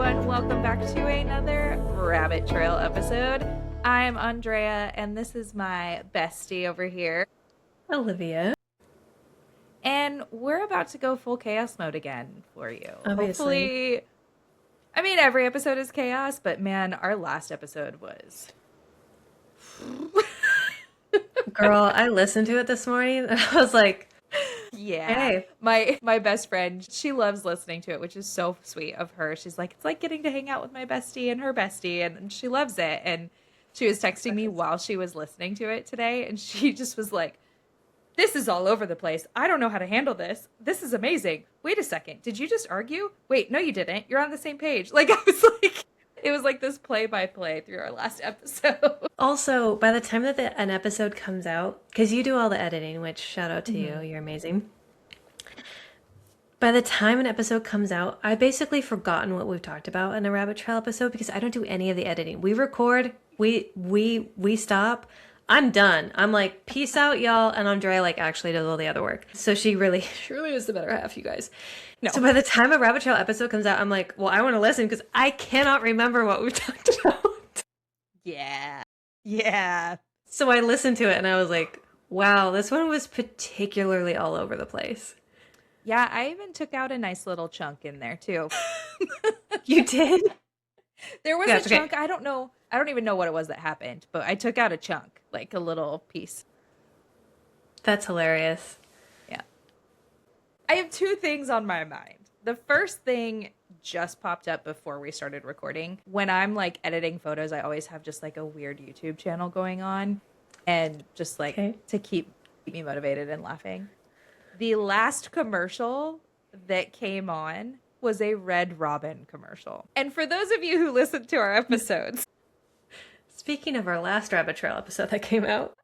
everyone. Welcome back to another Rabbit Trail episode. I'm Andrea, and this is my bestie over here, Olivia. And we're about to go full chaos mode again for you. Obviously. Hopefully, I mean, every episode is chaos, but man, our last episode was... Girl, I listened to it this morning, and I was like... Yeah. Hey. My best friend, she loves listening to it, which is so sweet of her. She's like, it's like getting to hang out with my bestie and her bestie, and she loves it. And she was texting me while she was listening to it today, and she just was like, this is all over the place. I don't know how to handle this. This is amazing. Wait a second. Did you just argue? Wait, no, you didn't. You're on the same page. Like, I was like, it was like this play-by-play through our last episode. Also, by the time that an episode comes out, because you do all the editing, which shout out to you, you're amazing. By the time an episode comes out, I've basically forgotten what we've talked about in a Rabbit Trail episode because I don't do any of the editing. We record, we stop. I'm done. I'm like, peace out, y'all. And Andrea like actually does all the other work. So she really is the better half, you guys. No. So by the time a Rabbit Trail episode comes out, I'm like, well, I want to listen because I cannot remember what we've talked about. Yeah. So I listened to it and I was like, wow, this one was particularly all over the place. Yeah, I even took out a nice little chunk in there too. You did? There was a chunk. I don't even know what it was that happened, but I took out a chunk, like a little piece. That's hilarious. Yeah. I have two things on my mind. The first thing just popped up before we started recording. When I'm like editing photos, I always have just like a weird YouTube channel going on and just like to keep me motivated and laughing. The last commercial that came on was a Red Robin commercial. And for those of you who listened to our episodes... Speaking of our last Rabbit Trail episode that came out...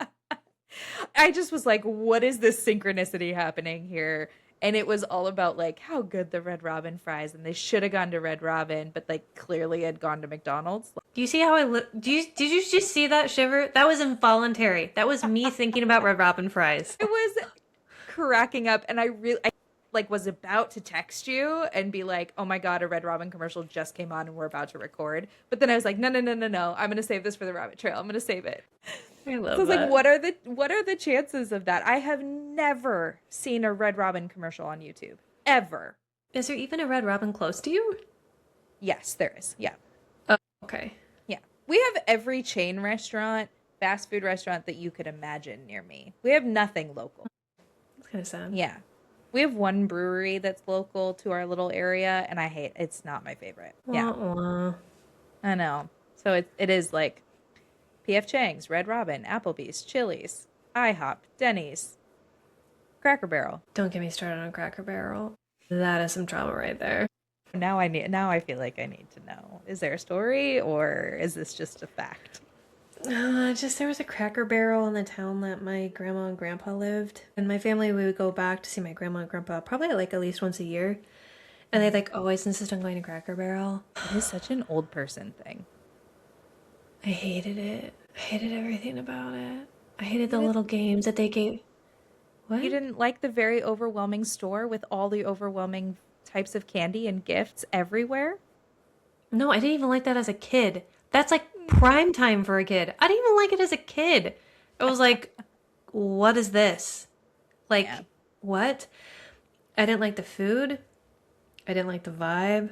I just was like, what is this synchronicity happening here? And it was all about like how good the Red Robin fries, and they should have gone to Red Robin, but like clearly had gone to McDonald's. Do you see how did you just see that shiver? That was involuntary. That was me thinking about Red Robin fries. It was cracking up, and I like was about to text you and be like, oh my god, a Red Robin commercial just came on and we're about to record. But then I was like, no, I'm gonna save this for the Rabbit Trail. I'm gonna save it. I love so I was that. like, what are the chances of that? I have never seen a Red Robin commercial on YouTube. Ever. Is there even a Red Robin close to you? Yes, there is. Yeah. Oh, okay. Yeah. We have every chain restaurant, fast food restaurant that you could imagine near me. We have nothing local. That's kind of sad. Yeah. We have one brewery that's local to our little area, and it's not my favorite. Yeah. I know. So it is like P.F. Chang's, Red Robin, Applebee's, Chili's, IHOP, Denny's, Cracker Barrel. Don't get me started on Cracker Barrel. That is some trauma right there. Now I feel like I need to know. Is there a story, or is this just a fact? Just there was a Cracker Barrel in the town that my grandma and grandpa lived. And my family, we would go back to see my grandma and grandpa probably like at least once a year. And they'd like always insist on going to Cracker Barrel. It is such an old person thing. I hated it. I hated everything about it. I hated the little games that they gave. What? You didn't like the very overwhelming store with all the overwhelming types of candy and gifts everywhere? No, I didn't even like that as a kid. That's like prime time for a kid. I didn't even like it as a kid. I was like, what is this? Like, what? I didn't like the food. I didn't like the vibe.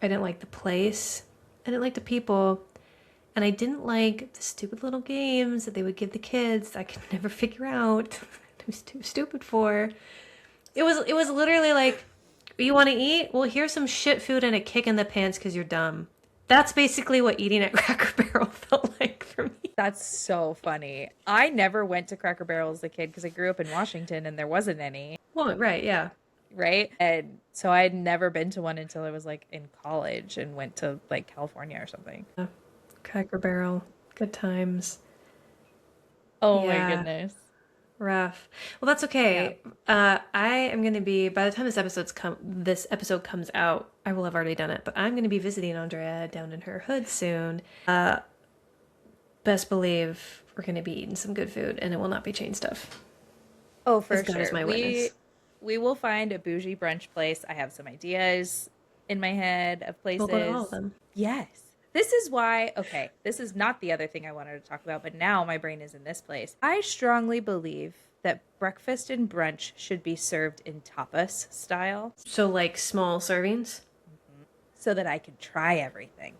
I didn't like the place. I didn't like the people. And I didn't like the stupid little games that they would give the kids that I could never figure out. I was too stupid for. It was literally like, you want to eat? Well, here's some shit food and a kick in the pants because you're dumb. That's basically what eating at Cracker Barrel felt like for me. That's so funny. I never went to Cracker Barrel as a kid because I grew up in Washington and there wasn't any. Well, right, yeah. Right? And so I had never been to one until I was like in college and went to like California or something. Cracker Barrel. Good times. Oh my goodness. Rough. Well, that's okay. Yeah. I am going to be, by the time this episode comes out, I will have already done it, but I'm going to be visiting Andrea down in her hood soon. Best believe we're going to be eating some good food, and it will not be chain stuff. Oh, for sure. God is my witness. We will find a bougie brunch place. I have some ideas in my head of We'll go to all of places. them. Yes. This is why, okay, this is not the other thing I wanted to talk about, but now my brain is in this place. I strongly believe that breakfast and brunch should be served in tapas style So like small servings? so that I can try everything.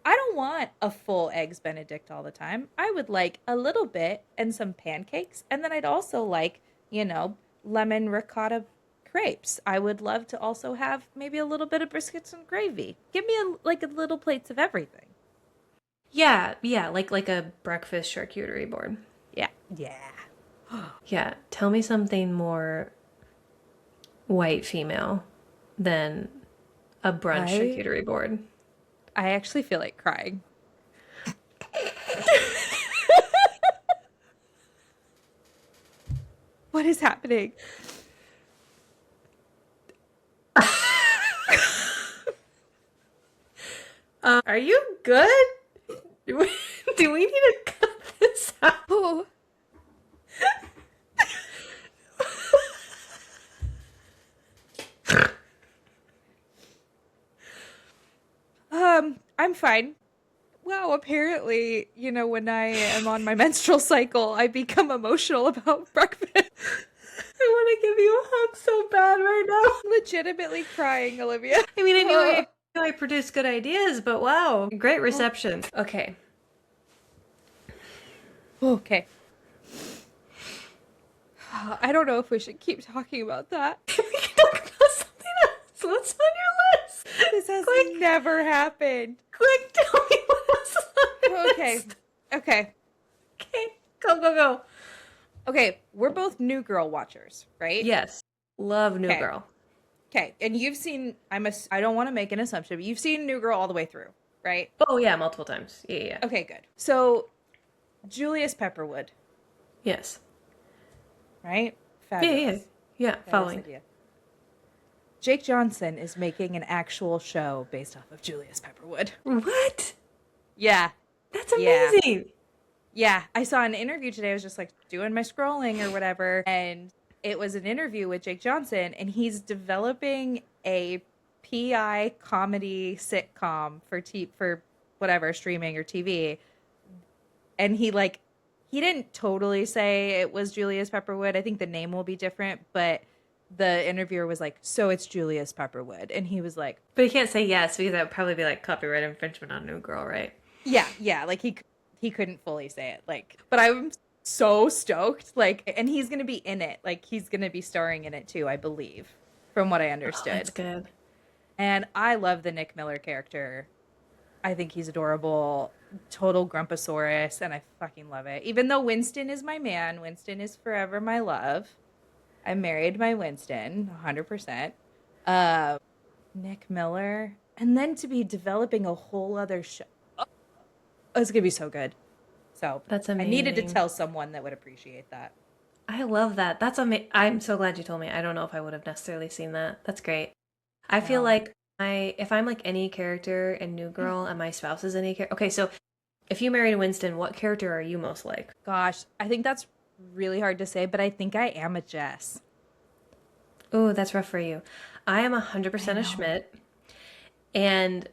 I don't want a full eggs Benedict all the time. I would like a little bit and some pancakes. And then I'd also like, lemon ricotta crepes. I would love to also have maybe a little bit of briskets and gravy. Give me a little plates of everything. Yeah, like a breakfast charcuterie board. Yeah. Yeah. Yeah, tell me something more white female than a brunch charcuterie board. I actually feel like crying. What is happening? Are you good? Do we need to cut this out? Oh. I'm fine. Wow, apparently, when I am on my menstrual cycle, I become emotional about breakfast. I want to give you a hug so bad right now. Legitimately crying, Olivia. I mean, I knew I produced good ideas, but wow, great reception. Okay. Okay. I don't know if we should keep talking about that. We can talk about something else. What's on your list? This has Quick. never happened. Quick, tell me what else is on your Okay. list. Okay. Okay. Go. Okay. We're both New Girl watchers, right? Yes. Love New Okay. Girl. Okay. And you've seen, I don't want to make an assumption, but you've seen New Girl all the way through, right? Oh, yeah, multiple times. Yeah. Okay, good. So, Julius Pepperwood, Yes. right? Fabulous. Yeah, Fabulous following. idea. Jake Johnson is making an actual show based off of Julius Pepperwood. What? Yeah. That's Yeah. amazing. Yeah. I saw an interview today. I was just like doing my scrolling or whatever. And it was an interview with Jake Johnson. And he's developing a PI comedy sitcom for whatever, streaming or TV. And he didn't totally say it was Julius Pepperwood. I think the name will be different. But the interviewer was like, so it's Julius Pepperwood. And he was like, But he can't say yes because that would probably be like copyright infringement on New Girl, right? yeah. Like he couldn't fully say it. Like, but I'm so stoked. Like, and he's going to be in it. Like, he's going to be starring in it too, I believe, from what I understood. Oh, that's good. And I love the Nick Miller character. I think he's adorable. Total Grumposaurus. And I fucking love it. Even though Winston is my man, Winston is forever my love. I married my Winston, 100%. Nick Miller. And then to be developing a whole other show. Oh, it's going to be so good. So That's I needed to amazing. tell someone that would appreciate that. I love that. That's amazing. I'm so glad you told me. I don't know if I would have necessarily seen that. That's great. I feel No. like if I'm like any character in New Girl and my spouse is any character. Okay, so if you married Winston, what character are you most like? Gosh, I think that's really hard to say, but I think I am a Jess. Oh, that's rough for you. I am 100% a Schmidt, and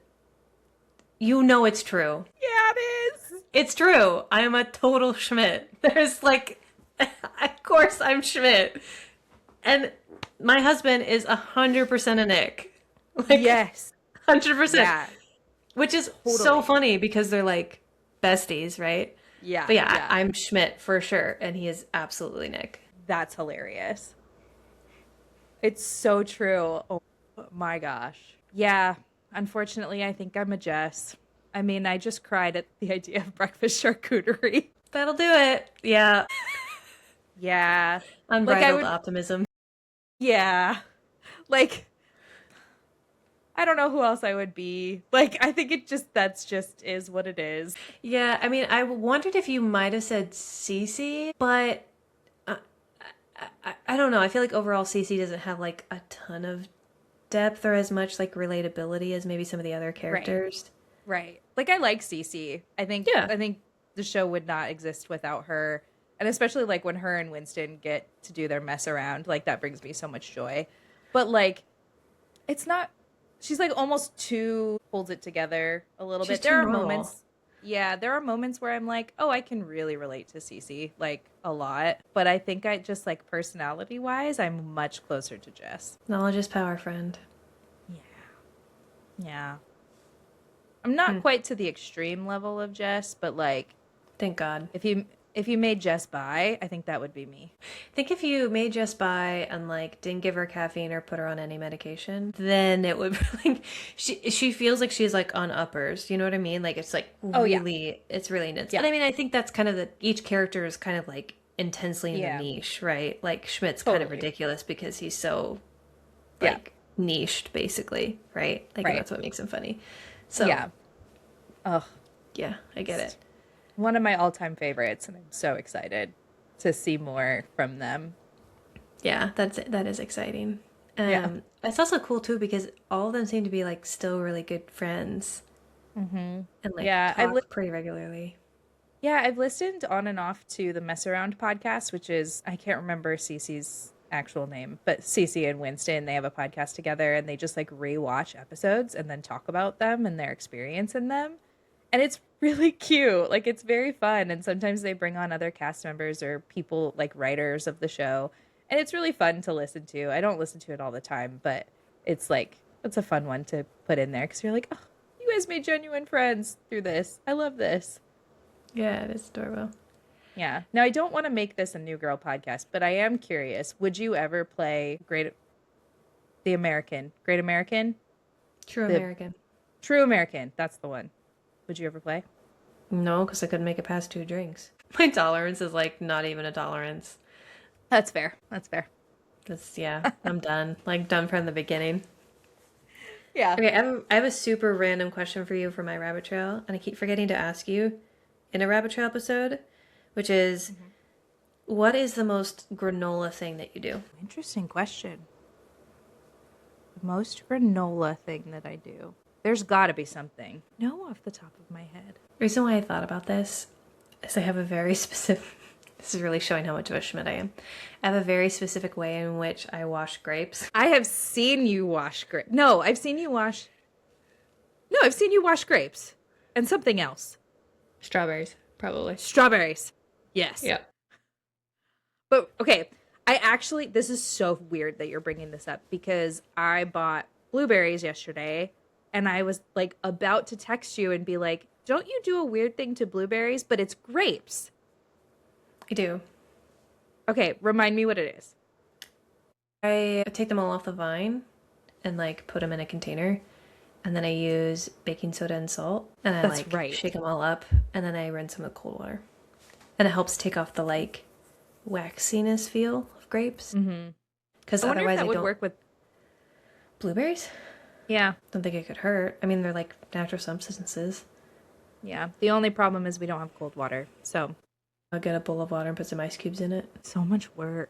you know it's true. Yeah, it is. It's true. I am a total Schmidt. There's like, of course I'm Schmidt. And my husband is 100% a Nick. Like, Yes. 100%. Yeah. Which is so Totally. funny because they're like besties, right? Yeah. But yeah, I'm Schmidt for sure. And he is absolutely Nick. That's hilarious. It's so true. Oh my gosh. Yeah. Unfortunately, I think I'm a Jess. I mean, I just cried at the idea of breakfast charcuterie. That'll do it. Yeah. Yeah. Unbridled optimism. Yeah. Like, I don't know who else I would be. Like, I think that's just is what it is. Yeah, I mean, I wondered if you might have said Cece, but I don't know. I feel like overall Cece doesn't have like a ton of depth or as much like relatability as maybe some of the other characters. Right. Like, I like Cece. I think the show would not exist without her. And especially like when her and Winston get to do their mess around, like that brings me so much joy. But like, it's not she's like almost too holds it together a little She's bit. too There are normal. moments, yeah, there are moments where I'm like, oh, I can really relate to Cece like a lot. But I think I just like personality wise, I'm much closer to Jess. Knowledge is power, friend. Yeah. Yeah. I'm not Hmm. quite to the extreme level of Jess, but like Thank God. if you made Jess bi, I think that would be me. Think if you made Jess bi and like didn't give her caffeine or put her on any medication, then it would like she feels like she's like on uppers. You know what I mean? Like it's like Oh yeah. really it's really nuts. Yeah. And I mean I think that's kind of the each character is kind of like intensely in the Yeah. niche, right? Like Schmidt's kind of Totally. ridiculous because he's so Yeah. like niched basically, right? Like and Right. that's what makes him funny. So Yeah. Ugh. yeah, I get it. One of my all-time favorites, and I'm so excited to see more from them. Yeah, that is exciting. Yeah. It's also cool too because all of them seem to be like still really good friends Mm-hmm. and like Yeah, talk pretty regularly. I've listened on and off to the Mess Around podcast, which is I can't remember Cece's actual name, but Cece and Winston, they have a podcast together and they just like rewatch episodes and then talk about them and their experience in them. And it's really cute. Like it's very fun. And sometimes they bring on other cast members or people like writers of the show. And it's really fun to listen to. I don't listen to it all the time, but it's like it's a fun one to put in there because you're like, oh, you guys made genuine friends through this. I love this. Yeah, it is adorable. Yeah. Now I don't want to make this a New Girl podcast, but I am curious. Would you ever play Great American? True The American. True American? That's the one. Would you ever play? No, because I couldn't make it past 2 drinks. My tolerance is like not even a tolerance. That's fair. That's fair. That's yeah, I'm done. Like done from the beginning. Yeah. Okay, I have a super random question for you for my rabbit trail, and I keep forgetting to ask you in a rabbit trail episode, which is what is the most granola thing that you do? Interesting question. The most granola thing that I do. There's got to be something. No, off the top of my head. The reason why I thought about this is I have a very specific. This is really showing how much of a Schmidt I am. I have a very specific way in which I wash grapes. I have seen you wash grapes. No, I've seen you wash. No, I've seen you wash grapes and something else. Strawberries, probably. Strawberries. Yes. Yeah. But okay, I actually, this is so weird that you're bringing this up because I bought blueberries yesterday and I was like about to text you and be like, don't you do a weird thing to blueberries, but it's grapes? I do. Okay, remind me what it is. I take them all off the vine and like put them in a container. And then I use baking soda and salt. And I That's like right. shake them all up. And then I rinse them with cold water. And it helps take off the like waxiness feel of grapes. Mm-hmm. Because I wonder if otherwise that I would don't. work with. Blueberries? Yeah, Don't think it could hurt. I mean, they're like natural substances. yeah. The only problem is we don't have cold water, so I'll get a bowl of water and put some ice cubes in it. so much work.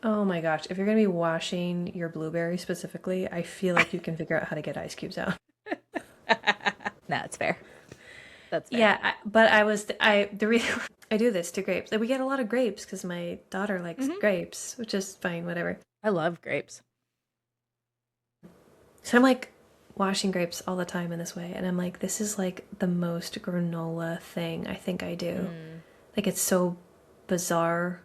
Oh my gosh. If you're going to be washing your blueberries specifically, I feel like you can figure out how to get ice cubes out. No, it's fair. That's fair. Yeah, but the reason I do this to grapes. Like, we get a lot of grapes because my daughter likes grapes, which is fine, whatever. I love grapes. So I'm like washing grapes all the time in this way, and I'm like, this is like the most granola thing I think I do. Like it's so bizarre.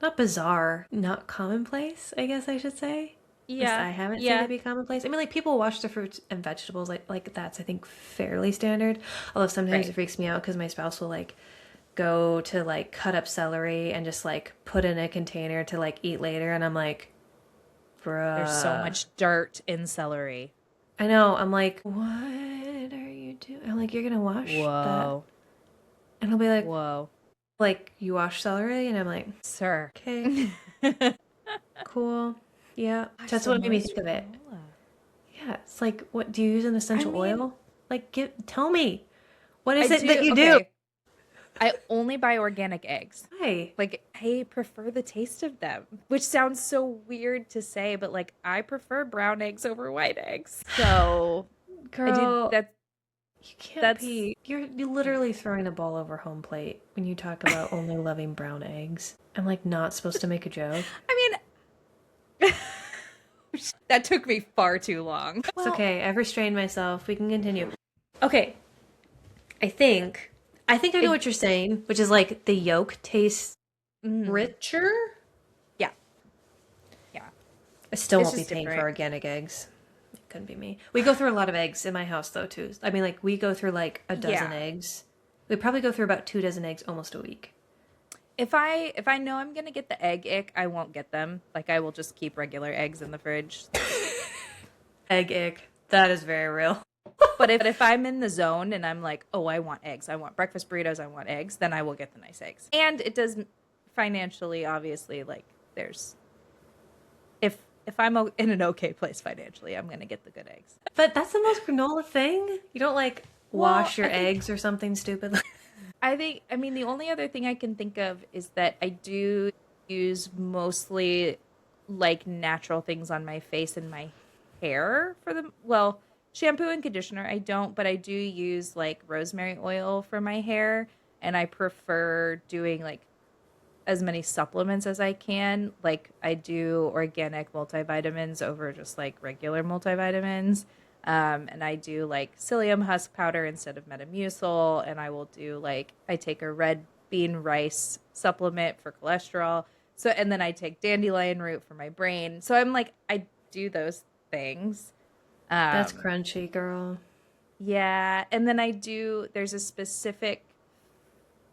Not bizarre, not commonplace, I guess I should say. At least I haven't seen it be commonplace. I mean, like people wash their fruits and vegetables, like that's I think fairly standard. Although sometimes it freaks me out because my spouse will like go to like cut up celery and just like put in a container to like eat later, and I'm like, bruh. There's so much dirt in celery. I know. I'm like, what are you doing? I'm like, you're gonna wash Whoa. that, and he'll be like, Whoa. like you wash celery, and I'm like, Sir. okay, cool. Yeah, that's what made me think of it. Yeah, it's like, what do you use an essential oil? Like, tell me, what is it that you do? I only buy organic eggs. Why? Like, I prefer the taste of them, which sounds so weird to say, but like, I prefer brown eggs over white eggs. So, Girl, that. you can't be. You're literally throwing a ball over home plate when you talk about only loving brown eggs. I'm like not supposed to make a joke. I mean, That took me far too long. It's okay. I've restrained myself. We can continue. Okay. I think I know what you're saying, which is like the yolk tastes richer. Yeah. Yeah. I still It's won't be just paying for different. organic eggs. It couldn't be me. We go through a lot of eggs in my house though too. I mean, like we go through like a dozen Yeah. eggs. We probably go through about 2 dozen eggs almost a week. If I know I'm gonna get the egg ick, I won't get them. Like I will just keep regular eggs in the fridge. Egg ick. That is very real. But if I'm in the zone and I'm like, oh, I want eggs, I want breakfast burritos, I want eggs, then I will get the nice eggs. And it does financially, obviously, like there's if I'm in an okay place financially, I'm gonna get the good eggs. But that's the most granola thing. You don't like Well, wash your I think eggs or something stupid. I mean, the only other thing I can think of is that I do use mostly like natural things on my face and my hair for them. Well, shampoo and conditioner, I don't, but I do use like rosemary oil for my hair. And I prefer doing like as many supplements as I can. Like I do organic multivitamins over just like regular multivitamins. And I do like psyllium husk powder instead of Metamucil. And I will do like, I take a red bean rice supplement for cholesterol. So, and then I take dandelion root for my brain. So I'm like, I do those things. That's Um, crunchy, girl. yeah. And then there's a specific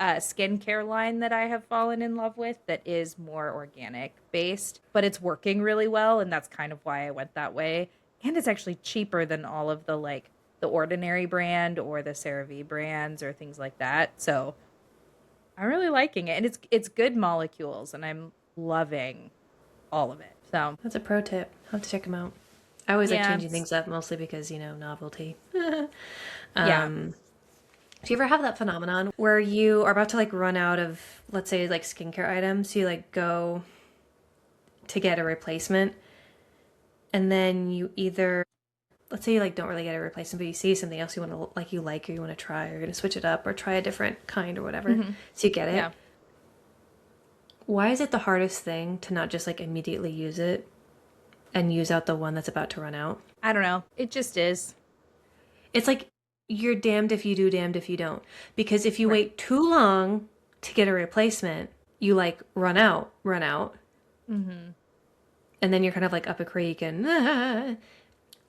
skincare line that I have fallen in love with that is more organic based, but it's working really well. And that's kind of why I went that way. And it's actually cheaper than all of the like the Ordinary brand or the CeraVe brands or things like that. So I'm really liking it. And it's good molecules and I'm loving all of it. So That's a pro tip. I'll have to check them out. I always like yeah. changing things up, mostly because, novelty. Yeah. Do you ever have that phenomenon where you are about to like run out of, let's say, like skincare items? So you like go to get a replacement, and then you either, let's say you like don't really get a replacement, but you see something else you want to or you want to try, or you're gonna switch it up or try a different kind or whatever. So you get it. Yeah. Why is it the hardest thing to not just like immediately use it and use out the one that's about to run out? I don't know. It just is. It's like you're damned if you do, damned if you don't. Because if you Right. wait too long to get a replacement, you like run out, and then you're kind of like up a creek and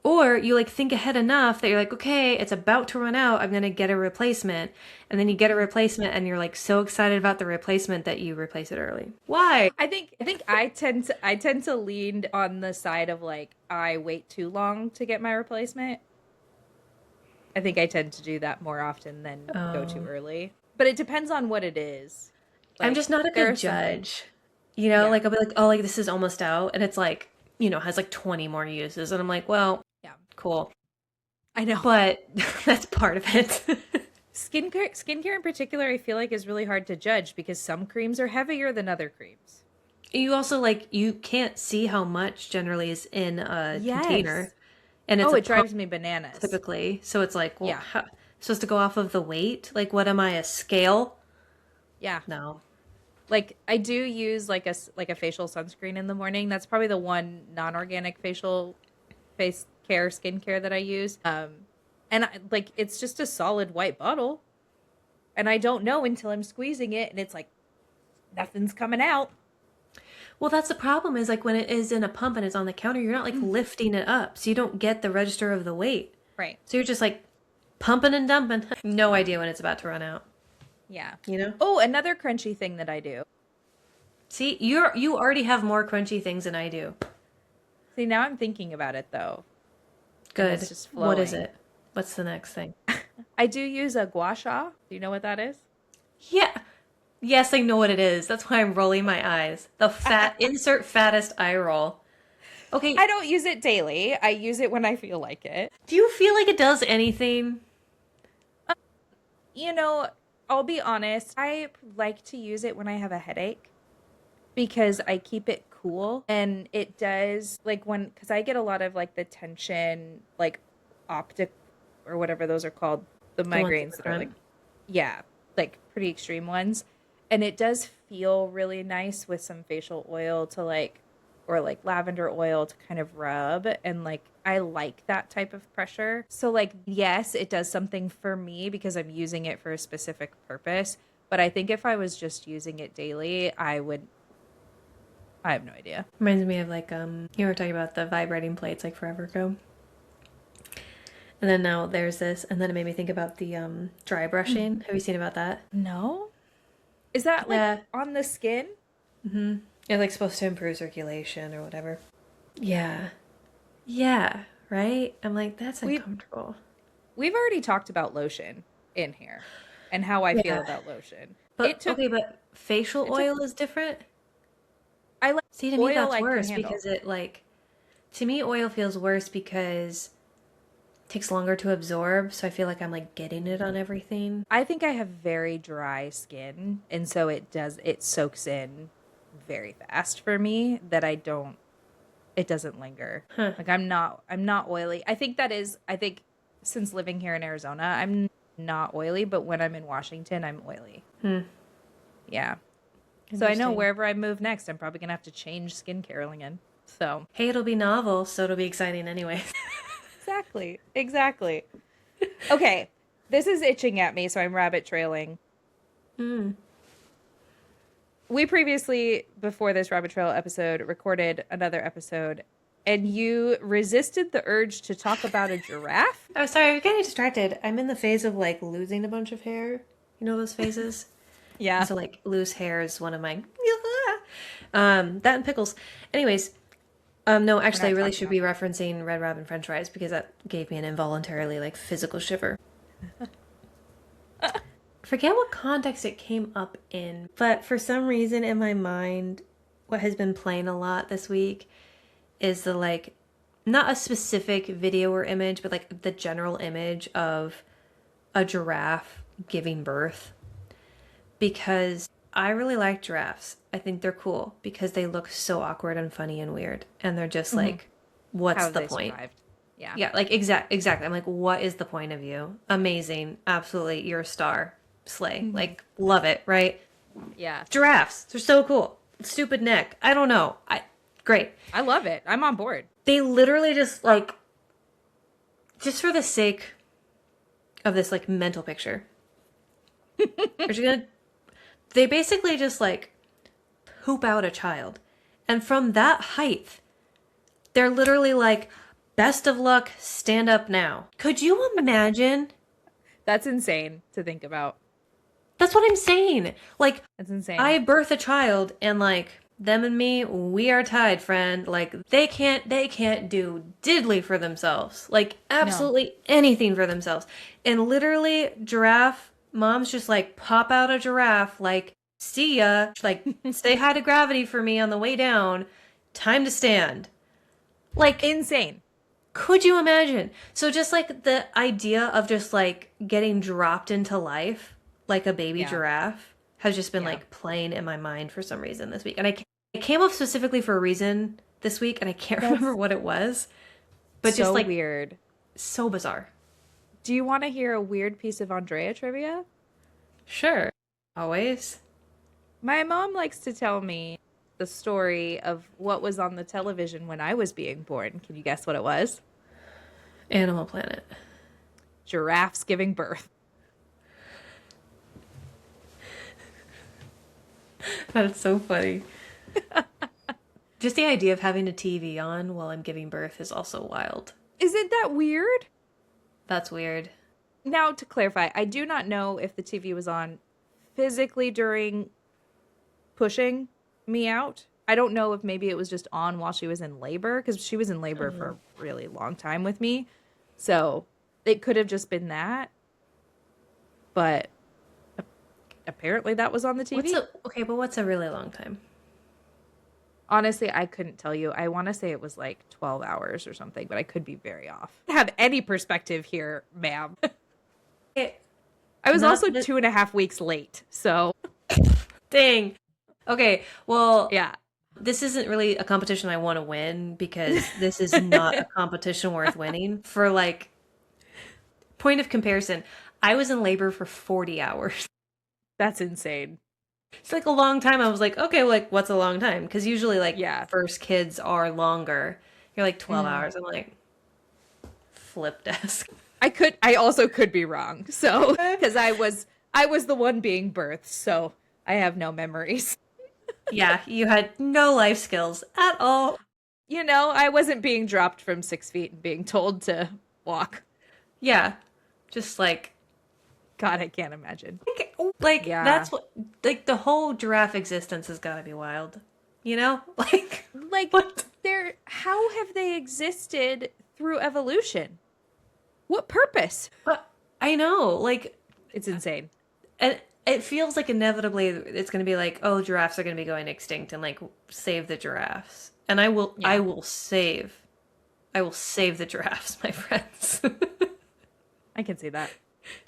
or you like think ahead enough that you're like, okay, it's about to run out, I'm gonna get a replacement, and then you get a replacement and you're like so excited about the replacement that you replace it early. Why? I think I tend to lean on the side of like I wait too long to get my replacement. I think I tend to do that more often than go too Oh, early. But it depends on what it is. I'm Like just not a there good are some things. judge. Yeah. Like I'll be like, oh, like this is almost out, and it's like, has like 20 more uses, and I'm like, well, Yeah. cool. I know. But that's part of it. Skincare in particular I feel like is really hard to judge because some creams are heavier than other creams. You also like you can't see how much generally is in a container, Yes. and it's Oh, a it pump drives me bananas. typically. So it's like, well, Yeah. supposed to go off of the weight? Like, what am I, a scale? Yeah. No. Like I do use like a facial sunscreen in the morning. That's probably the one non-organic facial face care skincare that I use. And like it's just a solid white bottle, and I don't know until I'm squeezing it, and it's like nothing's coming out. Well, that's the problem is like when it is in a pump and it's on the counter, you're not like lifting it up, so you don't get the register of the weight. Right. So you're just like pumping and dumping. No idea when it's about to run out. Yeah. You know? Oh, another crunchy thing that I do. See, you already have more crunchy things than I do. See, now I'm thinking about it though, and it's Good. just What is flowing. it? What's the next thing? I do use a gua sha. Do you know what that is? Yeah. Yes, I know what it is. That's why I'm rolling my eyes. The fat insert fattest eye roll. Okay, I don't use it daily. I use it when I feel like it. do you feel like it does anything? You know, I'll be honest. I like to use it when I have a headache because I keep it cool and it does like when because I get a lot of like the tension like optic or whatever those are called, the The ones in migraines the that are like front. yeah, like pretty extreme ones. And it does feel really nice with some facial oil to like or like lavender oil to kind of rub, and like I like that type of pressure. So like yes, it does something for me because I'm using it for a specific purpose, but I think if I was just using it daily, I have no idea. Reminds me of like you were talking about the vibrating plates like forever ago. And then now there's this, and then it made me think about the dry brushing. Have you seen about that? No? Is that like Yeah. on the skin? Mm-hmm. It's like supposed to improve circulation or whatever. Yeah. Yeah, right? I'm like, that's We uncomfortable. we've already talked about lotion in here and how I feel Yeah. about lotion. It But took okay, but facial it took oil is different? I like See, to me oil that's I can worse handle. because it like to me oil feels worse because it takes longer to absorb, so I feel like I'm like getting it on everything. I think I have very dry skin, and so it soaks in very fast for me that it doesn't linger. Huh. Like I'm not oily. I think since living here in Arizona, I'm not oily, but when I'm in Washington, I'm oily. Hmm. Yeah. So I know Interesting. wherever I move next, I'm probably gonna have to change skincare again. So Hey, it'll be novel, so it'll be exciting anyway. exactly, exactly. Okay, this is itching at me, so I'm rabbit trailing. Mm. We previously, before this rabbit trail episode, recorded another episode, and you resisted the urge to talk about a giraffe. Oh, sorry, I'm getting distracted. I'm in the phase of like losing a bunch of hair. You know those phases? And Yeah, so like loose hair is one of my that and pickles. Anyways, no, we're actually I not really talking should about be that. referencing Red Robin French fries because that gave me an involuntarily like physical shiver. Forget what context it came up in, but for some reason in my mind, what has been playing a lot this week is the like, not a specific video or image, but like the general image of a giraffe giving birth. Because I really like giraffes. I think they're cool because they look so awkward and funny and weird. And they're just Mhm. like, How what's have the they point? survived? Yeah. Yeah, like exactly. I'm like, what is the point of you? Amazing. Absolutely. You're a star. Slay. Mhm. Like, love it, right? Yeah. Giraffes. They're so cool. Stupid neck. I don't know. Great. I love it. I'm on board. They literally just like just for the sake of this like mental picture. Are you gonna they basically just like poop out a child. And from that height, they're literally like, best of luck, stand up now. Could you imagine? That's insane to think about. That's what I'm saying. Like, That's insane. I birth a child and like them and me, we are tied, friend. Like they can't do diddly for themselves. Like No. absolutely anything for themselves. And literally giraffe moms just like pop out a giraffe like see ya, like say hi to gravity for me on the way down. Time to stand. Like Insane. could you imagine? So just like the idea of just like getting dropped into life like a baby Yeah. giraffe has just been Yeah. like playing in my mind for some reason this week. And it came up specifically for a reason this week and I can't remember That's what it was, but so just like weird. so bizarre. Do you want to hear a weird piece of Andrea trivia? Sure. Always. My mom likes to tell me the story of what was on the television when I was being born. Can you guess what it was? Animal Planet. Giraffes giving birth. That's so funny. Just the idea of having a TV on while I'm giving birth is also wild. Isn't that weird? That's weird. Now, to clarify, I do not know if the TV was on physically during pushing me out. I don't know if maybe it was just on while she was in labor because she was in labor for a really long time with me. So it could have just been that. But apparently that was on the TV. But what's a really long time? Honestly, I couldn't tell you. I want to say it was like 12 hours or something, but I could be very off. Have any perspective here, ma'am. I was Not also this- 2.5 weeks late. So, Dang. Okay, well, yeah. this isn't really a competition I want to win because this is not a competition worth winning. For like point of comparison, I was in labor for 40 hours. That's insane. It's like a long time. I was like, okay, like what's a long time? Because usually like Yeah. first kids are longer. You're like 12 Mhm. hours. I'm like, flip desk. I also could be wrong. So, because I was the one being birthed, so I have no memories. Yeah, you had no life skills at all. You know, I wasn't being dropped from 6 feet and being told to walk. Yeah, just God, I can't imagine. like Yeah. that's what like the whole giraffe existence has got to be wild. You know? Like Like, what? how have they existed through evolution? What purpose? But I know, like, It's insane. and it feels like inevitably it's going to be like, oh, giraffes are going to be going extinct, and like save the giraffes. And I Yeah, will save, I will save the giraffes, my friends. I can see that.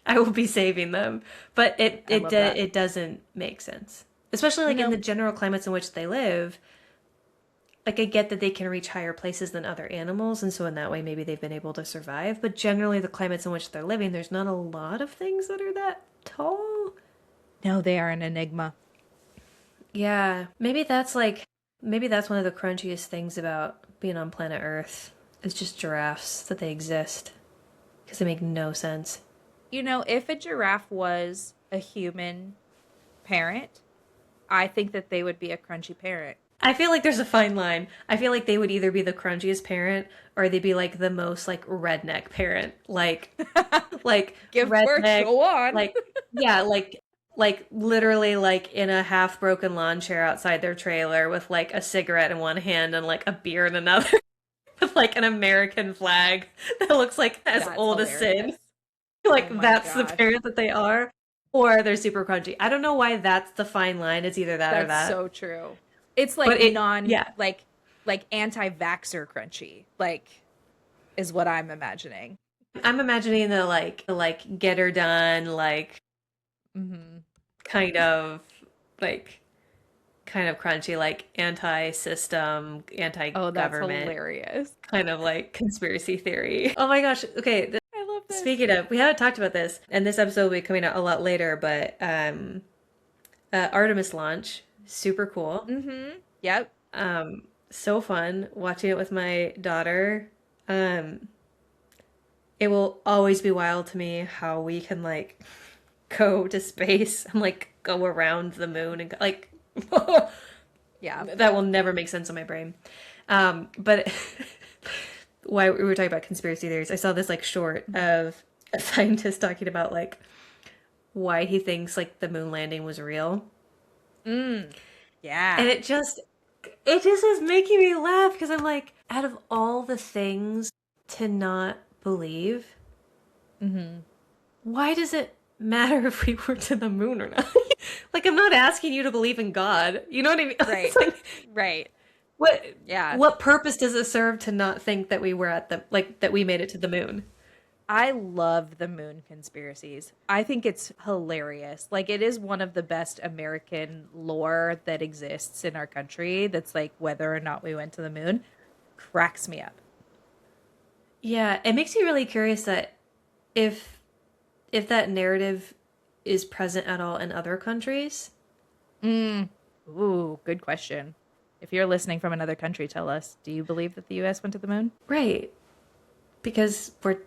I will be saving them, but I love that. it doesn't make sense, especially like in the Nope. general climates in which they live. Like I get that they can reach higher places than other animals, and so in that way maybe they've been able to survive. But generally, the climates in which they're living, there's not a lot of things that are that tall. No, they are an enigma. Yeah, maybe that's one of the crunchiest things about being on planet Earth is just giraffes that they exist because they make no sense. You know, if a giraffe was a human parent, I think that they would be a crunchy parent. I feel like there's a fine line. I feel like they would either be the crunchiest parent or they'd be like the most like redneck parent. Like Give birth, redneck, go on. like yeah, like literally like in a half broken lawn chair outside their trailer with like a cigarette in one hand and like a beer in another with like an American flag that looks like as That's old as sin. hilarious. Oh Like my that's the gosh. parent that they are. Or they're super crunchy. I don't know why that's the fine line. It's either that or That's that. so true. It's like But yeah. like anti-vaxxer crunchy, like is what I'm imagining. I'm imagining the like get her done, like Hmm. kind of like kind of crunchy, like anti-system, Oh, that's anti-government, hilarious. kind of like conspiracy theory. Oh my gosh. Okay, I love this. speaking of, we haven't talked about this, and this episode will be coming out a lot later, but Artemis launch, super cool. Mm-hmm. Yep. So fun watching it with my daughter. Um, it will always be wild to me how we can like go to space and like go around the moon and like Yeah. that will never make sense in my brain. But why we were talking about conspiracy theories, I saw this like short of a scientist talking about like why he thinks like the moon landing was real. Mm. And Yeah. it just is making me laugh because I'm like, out of all the things to not believe, Mm-hmm. why does it matter if we were to the moon or not? Like, I'm not asking you to believe in God. You know what I mean? Right. It's like, Right. what Yeah. what purpose does it serve to not think that we were at the like that we made it to the moon? I love the moon conspiracies. I think it's hilarious. Like it is one of the best American lore that exists in our country. That's like whether or not we went to the moon cracks me up. Yeah, it makes me really curious that if if that narrative is present at all in other countries. Mm. Ooh, good question. If you're listening from another country, tell us. Do you believe that the US went to the moon? Right. Because we're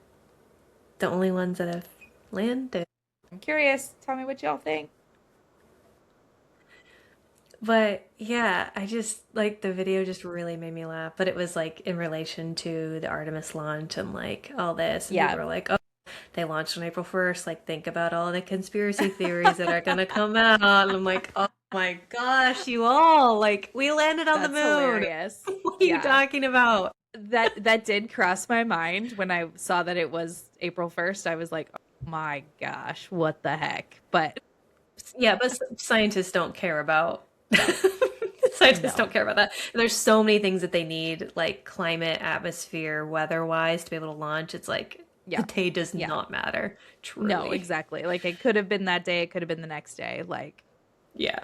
the only ones that have landed. I'm curious. Tell me what y'all think. But yeah, I just like the video just really made me laugh. But it was like in relation to the Artemis launch and like all this. And people Yeah. were like, oh, they launched on April 1st. Like, think about all the conspiracy theories that are gonna come out. And I'm like, oh my gosh, you all, like, we landed on the That's moon. hilarious. What are you Yeah. talking about? That did cross my mind when I saw that it was April 1st. I was like, "Oh my gosh, what the heck?" But Yeah, but scientists don't care about no. scientists No. don't care about that. There's so many things that they need, like climate, atmosphere, weather-wise, to be able to launch. It's like the Yeah. day does Yeah. not matter, No, truly. exactly. Like it could have been that day, it could have been the next day, like Yeah,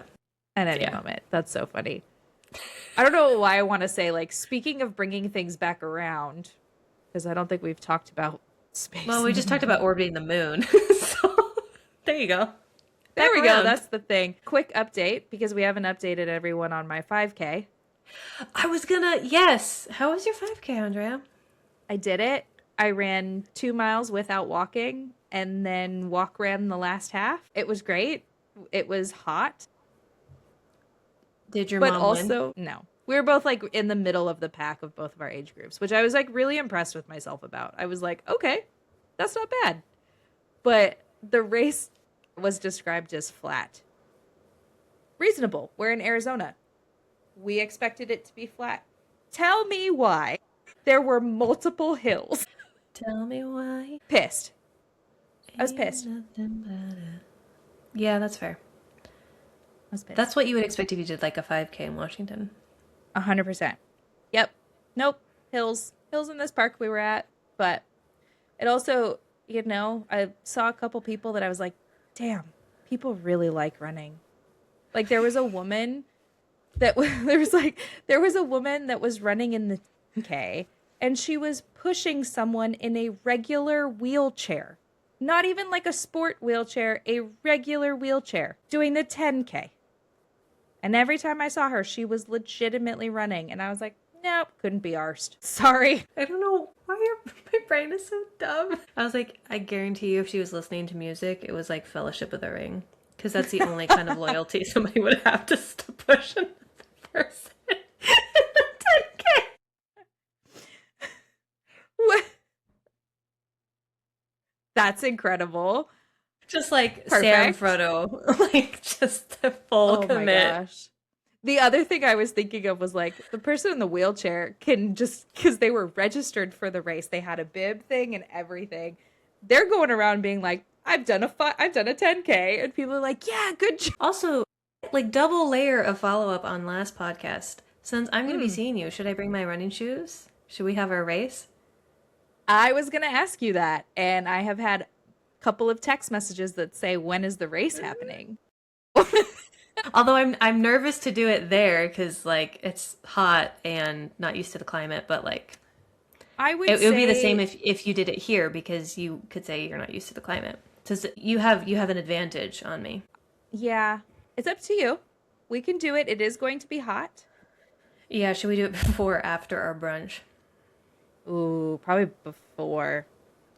at any yeah. moment. That's so funny. I don't know why I want to say like speaking of bringing things back around because I don't think we've talked about space Well, we and the just talked moon. about orbiting the moon, so there you go. There we go. around. That's the thing. Quick update, because we haven't updated everyone on my 5K. Yes. How was your 5K, Andrea? I did it. I ran 2 miles without walking and then ran the last half. It was great. It was hot. Did your But mom also, no. We were both like in the middle of the pack of both of our age groups, which I was like really impressed with myself about. I was like, okay, that's not bad. But the race was described as flat. Reasonable. We're in Arizona. We expected it to be flat. Tell me why there were multiple hills. Tell me why. Pissed. I was pissed. Yeah, that's fair. I was pissed. That's what you would expect if you did like a 5K in Washington. 100%. Yep. Nope. Hills in this park we were at. But it also, you know, I saw a couple people that I was like, damn, people really like running. Like there was a woman that was running in the 10K, and she was pushing someone in a regular wheelchair. Not even like a sport wheelchair, a regular wheelchair, doing the 10K. And every time I saw her, she was legitimately running. And I was like, nope, couldn't be arsed. Sorry. I don't know why my brain is so dumb. I was like, I guarantee you if she was listening to music, it was like Fellowship of the Ring. Because that's the only kind of loyalty somebody would have to push another person in the 10K. What? That's incredible. Just like Perfect. Sam Frodo, like just a full commit. My gosh. The other thing I was thinking of was like the person in the wheelchair can just, because they were registered for the race, they had a bib thing and everything. They're going around being like, I've done a 10K, and people are like, yeah, good job. Also, like double layer of follow up on last podcast. Since I'm going to be seeing you, should I bring my running shoes? Should we have our race? I was going to ask you that, and I have had a couple of text messages that say, when is the race happening? Although I'm nervous to do it there because like it's hot and not used to the climate, but like I would it would be the same if you did it here because you could say you're not used to the climate. Because you have an advantage on me. Yeah, it's up to you. We can do it. It is going to be hot. Yeah, should we do it before or after our brunch? Ooh, probably before.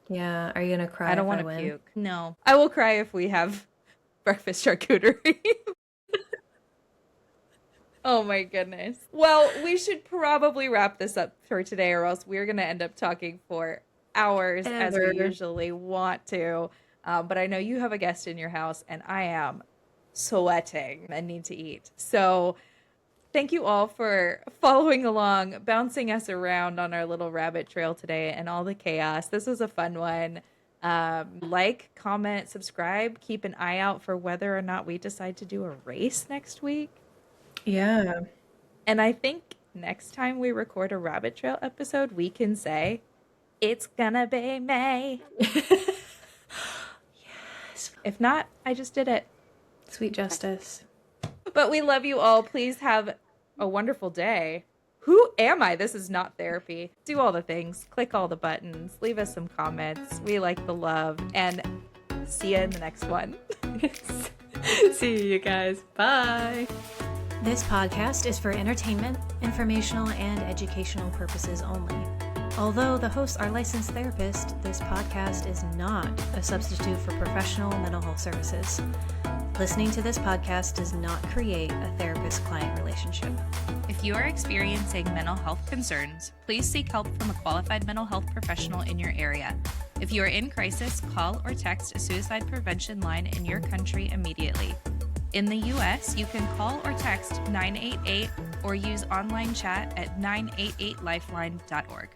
Yeah, are you gonna cry? I don't want to puke. No, I will cry if we have breakfast charcuterie. Oh my goodness. Well, we should probably wrap this up for today, or else we're gonna end up talking for hours as we usually want to. But I know you have a guest in your house, and I am sweating and need to eat. So thank you all for following along, bouncing us around on our little rabbit trail today and all the chaos. This was a fun one. Like, comment, subscribe, keep an eye out for whether or not we decide to do a race next week. Yeah. And I think next time we record a rabbit trail episode, we can say, it's gonna be May. Yes. If not, I just did it. Sweet justice. But we love you all. Please have a wonderful day. Who am I? This is not therapy. Do all the things. Click all the buttons. Leave us some comments. We like the love. And see you in the next one. See you guys. Bye. This podcast is for entertainment, informational, and educational purposes only. Although the hosts are licensed therapists, this podcast is not a substitute for professional mental health services. Listening to this podcast does not create a therapist-client relationship. If you are experiencing mental health concerns, please seek help from a qualified mental health professional in your area. If you are in crisis, call or text a suicide prevention line in your country immediately. In the U.S., you can call or text 988 or use online chat at 988lifeline.org.